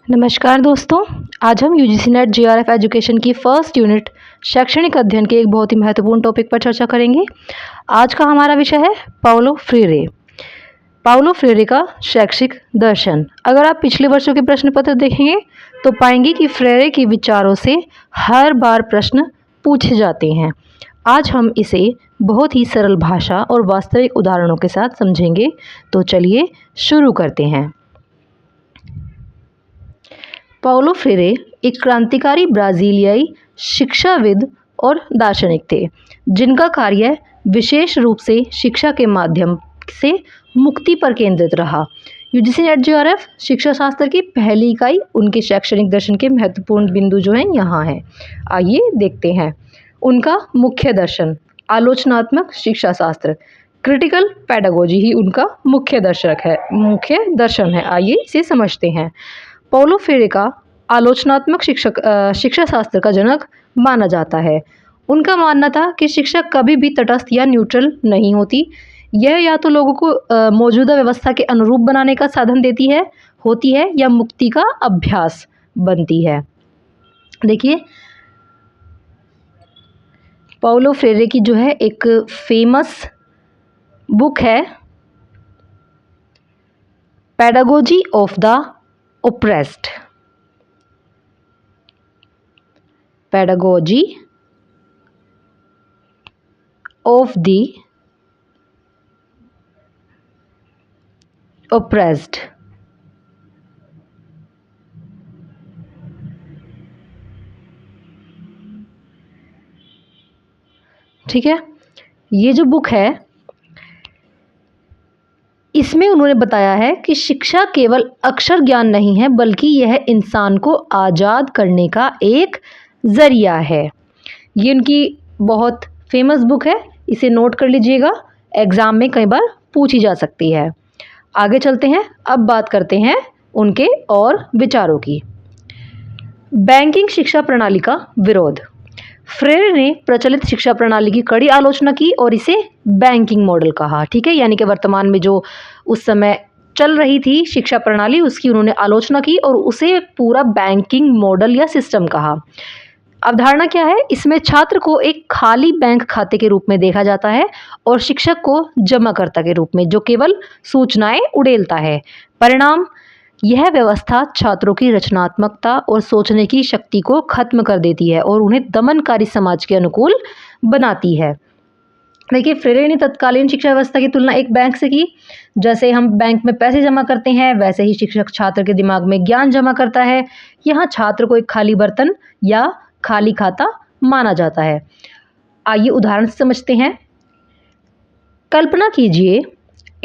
नमस्कार दोस्तों। आज हम यूजीसी नेट जेआरएफ एजुकेशन की फर्स्ट यूनिट शैक्षणिक अध्ययन के एक बहुत ही महत्वपूर्ण टॉपिक पर चर्चा करेंगे। आज का हमारा विषय है पाउलो फ्रीरे। पाउलो फ्रीरे का शैक्षिक दर्शन। अगर आप पिछले वर्षों के प्रश्न पत्र देखेंगे तो पाएंगे कि फ्रीरे के विचारों से हर बार प्रश्न पूछे जाते हैं। आज हम इसे बहुत ही सरल भाषा और वास्तविक उदाहरणों के साथ समझेंगे। तो चलिए शुरू करते हैं। पाउलो फ्रीरे एक क्रांतिकारी ब्राज़ीलियाई शिक्षाविद और दार्शनिक थे, जिनका कार्य विशेष रूप से शिक्षा के माध्यम से मुक्ति पर केंद्रित रहा। यूजीसी नेट जेआरएफ शिक्षा शास्त्र की पहली इकाई उनके शैक्षणिक दर्शन के महत्वपूर्ण बिंदु जो हैं यहाँ हैं। आइए देखते हैं। उनका मुख्य दर्शन आलोचनात्मक शिक्षा शास्त्र, क्रिटिकल पेडागोजी ही उनका मुख्य दर्शन है। आइए इसे समझते हैं। पाउलो फ्रीरे का आलोचनात्मक शिक्षा शास्त्र का जनक माना जाता है। उनका मानना था कि शिक्षा कभी भी तटस्थ या न्यूट्रल नहीं होती। यह या तो लोगों को मौजूदा व्यवस्था के अनुरूप बनाने का साधन होती है या मुक्ति का अभ्यास बनती है। देखिए, पाउलो फ्रीरे की जो है एक फेमस बुक है pedagogy of the oppressed, pedagogy of the oppressed। ठीक है, ये जो बुक है इसमें उन्होंने बताया है कि शिक्षा केवल अक्षर ज्ञान नहीं है, बल्कि यह इंसान को आज़ाद करने का एक ज़रिया है। ये उनकी बहुत फेमस बुक है, इसे नोट कर लीजिएगा, एग्ज़ाम में कई बार पूछी जा सकती है। आगे चलते हैं। अब बात करते हैं उनके और विचारों की। बैंकिंग शिक्षा प्रणाली का विरोध। फ्रीरे ने प्रचलित शिक्षा प्रणाली की कड़ी आलोचना की और इसे बैंकिंग मॉडल कहा। ठीक है, यानी कि वर्तमान में जो उस समय चल रही थी शिक्षा प्रणाली, उसकी उन्होंने आलोचना की और उसे पूरा बैंकिंग मॉडल या सिस्टम कहा। अवधारणा क्या है? इसमें छात्र को एक खाली बैंक खाते के रूप में देखा जाता है और शिक्षक को जमाकर्ता के रूप में, जो केवल सूचनाएं उड़ेलता है। परिणाम, यह व्यवस्था छात्रों की रचनात्मकता और सोचने की शक्ति को खत्म कर देती है और उन्हें दमनकारी समाज के अनुकूल बनाती है। देखिए, फ्रीरे ने तत्कालीन शिक्षा व्यवस्था की तुलना एक बैंक से की। जैसे हम बैंक में पैसे जमा करते हैं, वैसे ही शिक्षक छात्र के दिमाग में ज्ञान जमा करता है। यहाँ छात्र को एक खाली बर्तन या खाली खाता माना जाता है। आइए उदाहरण से समझते हैं। कल्पना कीजिए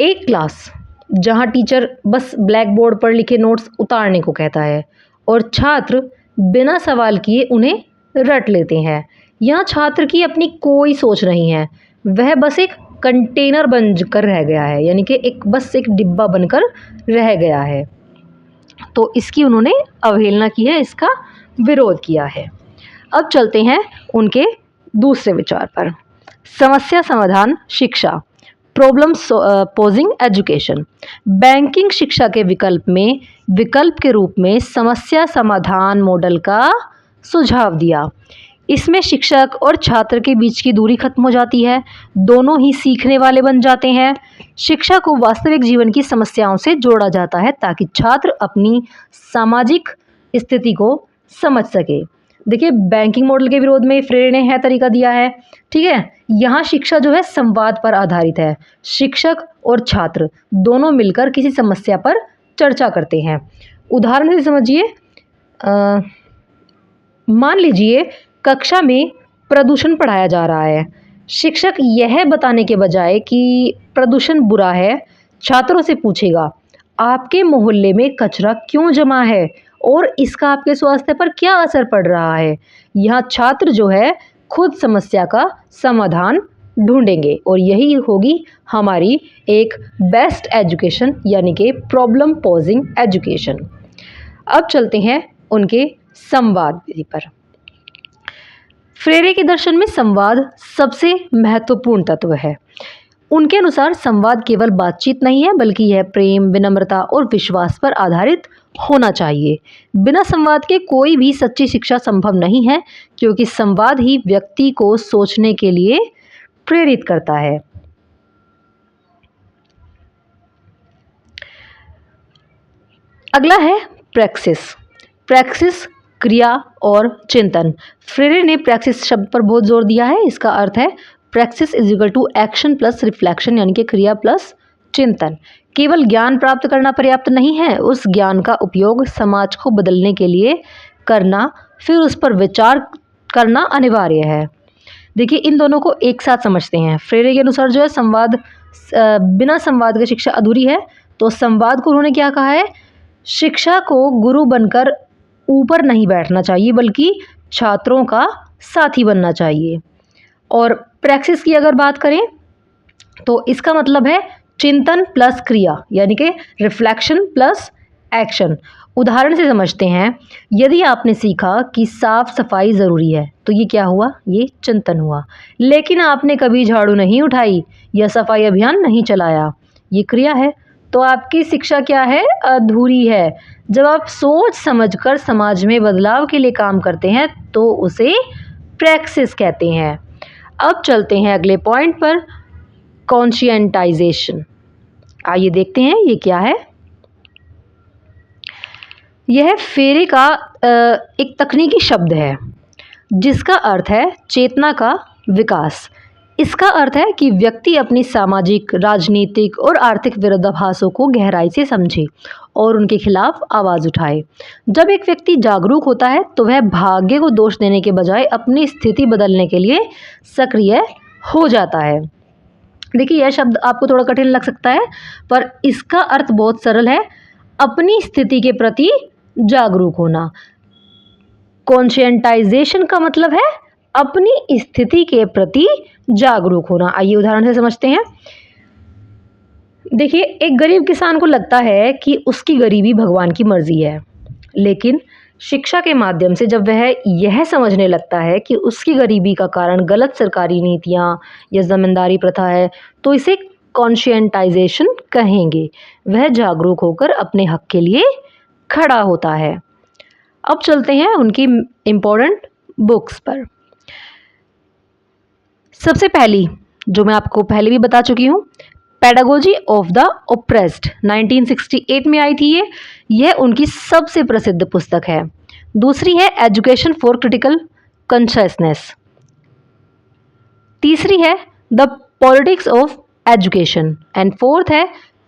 एक क्लास जहाँ टीचर बस ब्लैक बोर्ड पर लिखे नोट्स उतारने को कहता है और छात्र बिना सवाल किए उन्हें रट लेते हैं। यहाँ छात्र की अपनी कोई सोच नहीं है, वह बस एक कंटेनर बनकर रह गया है, यानी कि बस एक डिब्बा बनकर रह गया है। तो इसकी उन्होंने अवहेलना की है, इसका विरोध किया है। अब चलते हैं उनके दूसरे विचार पर। समस्या समाधान शिक्षा, प्रॉब्लम पोजिंग एजुकेशन। बैंकिंग शिक्षा के विकल्प के रूप में समस्या समाधान मॉडल का सुझाव दिया। इसमें शिक्षक और छात्र के बीच की दूरी खत्म हो जाती है, दोनों ही सीखने वाले बन जाते हैं। शिक्षा को वास्तविक जीवन की समस्याओं से जोड़ा जाता है ताकि छात्र अपनी सामाजिक स्थिति को समझ सके। देखिए, बैंकिंग मॉडल के विरोध में फ्रीरे ने है तरीका दिया है। ठीक है, यहाँ शिक्षा जो है संवाद पर आधारित है। शिक्षक और छात्र दोनों मिलकर किसी समस्या पर चर्चा करते हैं। उदाहरण से समझिए, मान लीजिए कक्षा में प्रदूषण पढ़ाया जा रहा है। शिक्षक यह बताने के बजाय कि प्रदूषण बुरा है, छात्रों से पूछेगा, आपके मोहल्ले में कचरा क्यों जमा है और इसका आपके स्वास्थ्य पर क्या असर पड़ रहा है। यहाँ छात्र जो है खुद समस्या का समाधान ढूंढेंगे और यही होगी हमारी एक बेस्ट एजुकेशन, यानी कि प्रॉब्लम पोजिंग एजुकेशन। अब चलते हैं उनके संवाद विधि पर। फ्रीरे के दर्शन में संवाद सबसे महत्वपूर्ण तत्व है। उनके अनुसार संवाद केवल बातचीत नहीं है, बल्कि यह प्रेम, विनम्रता और विश्वास पर आधारित होना चाहिए। बिना संवाद के कोई भी सच्ची शिक्षा संभव नहीं है, क्योंकि संवाद ही व्यक्ति को सोचने के लिए प्रेरित करता है। अगला है प्रैक्सिस। प्रैक्सिस क्रिया और चिंतन। फ्रेरे ने प्रैक्सिस शब्द पर बहुत जोर दिया है। इसका अर्थ है praxis is equal to action plus reflection, यानी कि क्रिया प्लस चिंतन। केवल ज्ञान प्राप्त करना पर्याप्त नहीं है, उस ज्ञान का उपयोग समाज को बदलने के लिए करना, फिर उस पर विचार करना अनिवार्य है। देखिए, इन दोनों को एक साथ समझते हैं। फ्रेरे के अनुसार जो है संवाद, बिना संवाद के शिक्षा अधूरी है। तो संवाद को उन्होंने क्या कहा है, शिक्षा को गुरु बनकर ऊपर नहीं बैठना चाहिए, बल्कि छात्रों का साथी बनना चाहिए। और प्रैक्टिस की अगर बात करें तो इसका मतलब है चिंतन प्लस क्रिया, यानी कि रिफ्लेक्शन प्लस एक्शन। उदाहरण से समझते हैं, यदि आपने सीखा कि साफ सफाई ज़रूरी है तो ये क्या हुआ, ये चिंतन हुआ। लेकिन आपने कभी झाड़ू नहीं उठाई या सफाई अभियान नहीं चलाया, ये क्रिया है। तो आपकी शिक्षा क्या है, अधूरी है। जब आप सोच समझकर समाज में बदलाव के लिए काम करते हैं तो उसे प्रैक्टिस कहते हैं। अब चलते हैं अगले पॉइंट पर, कॉन्शियंटाइजेशन। आइए देखते हैं ये क्या है। यह फेरे का एक तकनीकी शब्द है जिसका अर्थ है चेतना का विकास। इसका अर्थ है कि व्यक्ति अपनी सामाजिक, राजनीतिक और आर्थिक विरोधाभासों को गहराई से समझे और उनके खिलाफ आवाज़ उठाए। जब एक व्यक्ति जागरूक होता है तो वह भाग्य को दोष देने के बजाय अपनी स्थिति बदलने के लिए सक्रिय हो जाता है। देखिए, यह शब्द आपको थोड़ा कठिन लग सकता है, पर इसका अर्थ बहुत सरल है, अपनी स्थिति के प्रति जागरूक होना। कॉन्शियंटाइजेशन का मतलब है अपनी स्थिति के प्रति जागरूक होना। आइए उदाहरण से समझते हैं। देखिए, एक गरीब किसान को लगता है कि उसकी गरीबी भगवान की मर्जी है, लेकिन शिक्षा के माध्यम से जब वह यह समझने लगता है कि उसकी गरीबी का कारण गलत सरकारी नीतियाँ या जमींदारी प्रथा है, तो इसे कॉन्शियंटाइजेशन कहेंगे। वह जागरूक होकर अपने हक के लिए खड़ा होता है। अब चलते हैं उनकी इम्पोर्टेंट बुक्स पर। सबसे पहली, जो मैं आपको पहले भी बता चुकी हूँ, पेडागोजी ऑफ द ओप्रेस्ड 1968 में आई थी। यह उनकी सबसे प्रसिद्ध पुस्तक है। दूसरी है एजुकेशन फॉर क्रिटिकल कॉन्शियसनेस। तीसरी है the politics of education and fourth है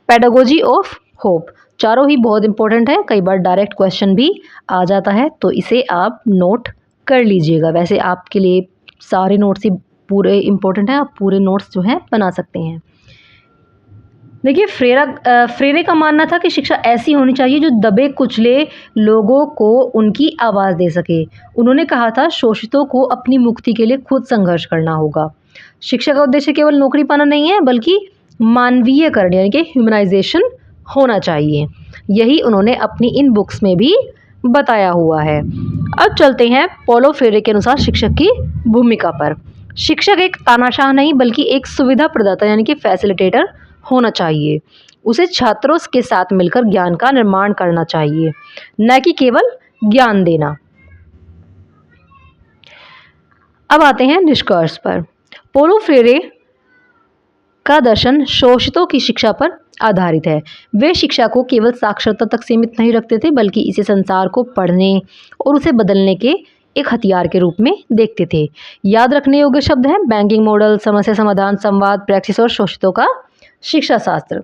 पेडागोजी ऑफ होप। चारों ही बहुत इंपॉर्टेंट है, कई बार डायरेक्ट क्वेश्चन भी आ जाता है, तो इसे आप नोट कर लीजिएगा। वैसे आपके लिए सारे नोट्स ही पूरे इंपॉर्टेंट है, आप पूरे नोट्स जो हैं बना सकते हैं। देखिए, फ्रेरे का मानना था कि शिक्षा ऐसी होनी चाहिए जो दबे कुचले लोगों को उनकी आवाज़ दे सके। उन्होंने कहा था शोषितों को अपनी मुक्ति के लिए खुद संघर्ष करना होगा। शिक्षा का उद्देश्य केवल नौकरी पाना नहीं है, बल्कि मानवीयकरण यानी कि ह्यूमनाइजेशन होना चाहिए। यही उन्होंने अपनी इन बुक्स में भी बताया हुआ है। अब चलते हैं पोलो फ्रेरे के अनुसार शिक्षक की भूमिका पर। शिक्षक एक तानाशाह नहीं, बल्कि एक सुविधा प्रदाता यानी कि फैसिलिटेटर होना चाहिए। उसे छात्रों के साथ मिलकर ज्ञान का निर्माण करना चाहिए, न कि केवल ज्ञान देना। अब आते हैं निष्कर्ष पर। पोलो फ्रेरे का दर्शन शोषितों की शिक्षा पर आधारित है। वे शिक्षा को केवल साक्षरता तक सीमित नहीं रखते थे, बल्कि इसे संसार को पढ़ने और उसे बदलने के एक हथियार के रूप में देखते थे। याद रखने योग्य शब्द हैं बैंकिंग मॉडल, समस्या समाधान, संवाद, प्रैक्टिस और शोषितों का शिक्षा शास्त्र।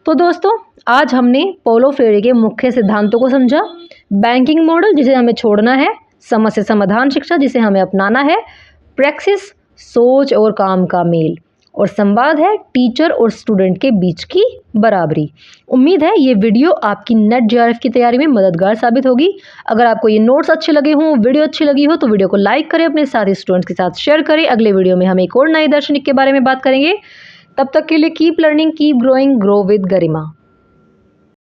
तो दोस्तों, आज हमने पोलो फ्रेरे के मुख्य सिद्धांतों को समझा। बैंकिंग मॉडल, जिसे हमें छोड़ना है, समस्या समाधान शिक्षा, जिसे हमें अपनाना है, प्रैक्टिस, सोच और काम का मेल, और संवाद है टीचर और स्टूडेंट के बीच की बराबरी। उम्मीद है ये वीडियो आपकी नेट जेआरएफ की तैयारी में मददगार साबित होगी। अगर आपको ये नोट्स अच्छे लगे हों, वीडियो अच्छी लगी हो, तो वीडियो को लाइक करें, अपने साथी स्टूडेंट्स के साथ शेयर करें। अगले वीडियो में हम एक और नए दार्शनिक के बारे में बात करेंगे। तब तक के लिए keep learning, keep growing, grow with Garima.